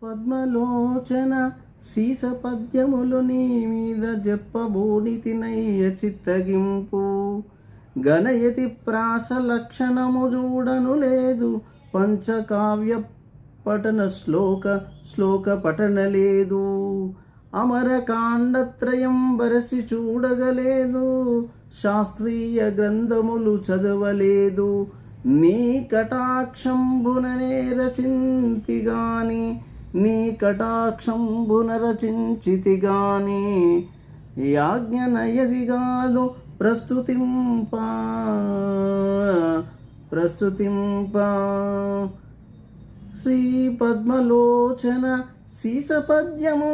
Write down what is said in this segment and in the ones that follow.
పద్మలోచన సీస పద్యములు నీ మీద చెప్పబోనితినయ్య చిత్తగింపు గణయతి ప్రాస లక్షణము చూడను లేదు పంచకావ్య పఠన శ్లోక పఠన లేదు అమరకాండత్రయం బరసి చూడగలేదు శాస్త్రీయ గ్రంథములు చదవలేదు నీ కటాక్షంబుననే రచింతిగాని నీ కటాక్షంబున రచించితిగాని యాజ్ఞనయదిగాను ప్రస్తుతింప శ్రీ పద్మలోచన సీసపద్యము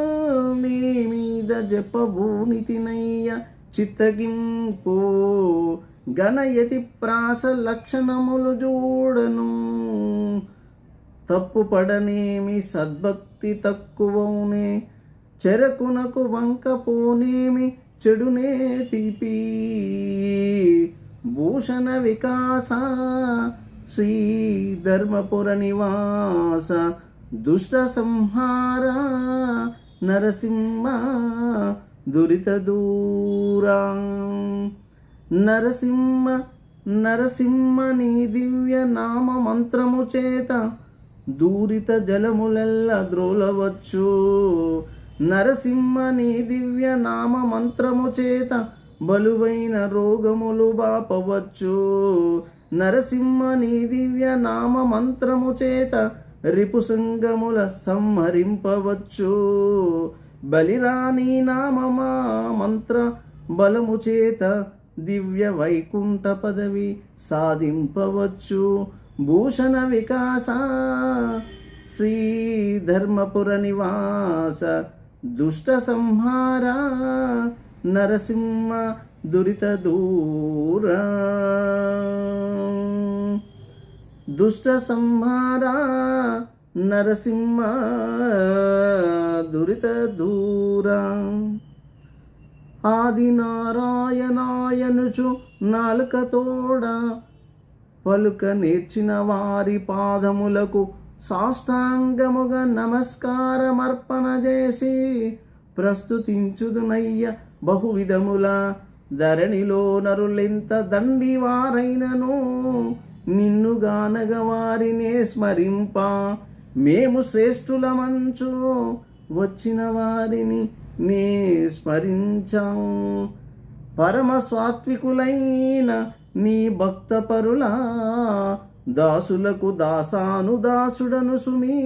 నీ మీద చెప్పబూనితినయ్య చిత్తగింపు గణయతి ప్రాస లక్షణములు చూడను తప్పు పడనేమి సద్భక్తి తక్కువనే చెరకునకు వంకపోనేమి చెడునే తీపి భూషణ వికాస శ్రీ ధర్మపుర నివాస దుష్ట సంహార నరసింహ దురిత దూరా నరసింహ నీ దివ్య నామ మంత్రము చేత దూరిత జలములెల్ల ద్రోలవచ్చు నరసింహ నీ దివ్య నామ మంత్రము చేత బలువైన రోగములు బాపవచ్చు నరసింహ నీ దివ్య నామ మంత్రము చేత రిపు సంగముల సంహరింపవచ్చు బలిరాని నామమా మంత్ర బలము చేత దివ్య వైకుంఠ పదవి సాధింపవచ్చు భూషణ వికాస శ్రీ ధర్మపుర నివాస దుష్ట సంహార నరసింహ దురిత దూర దుష్ట సంహార నరసింహ దురిత దూర ఆది నారాయణాయనుచు నాలుకతోడ పలుక నేర్చిన వారి పాదములకు సాష్టాంగముగా నమస్కారమర్పణ చేసి ప్రస్తుతించుదునయ్య బహువిధముల ధరణిలో నరులెంత దండివారైనను నిన్ను గానగ వారినే స్మరింప మేము శ్రేష్ఠులమంచు వచ్చిన వారిని నే స్మరించాము పరమ సాత్వికులైన నీ భక్త పరుల దాసులకు దాసాను దాసుడను సుమీ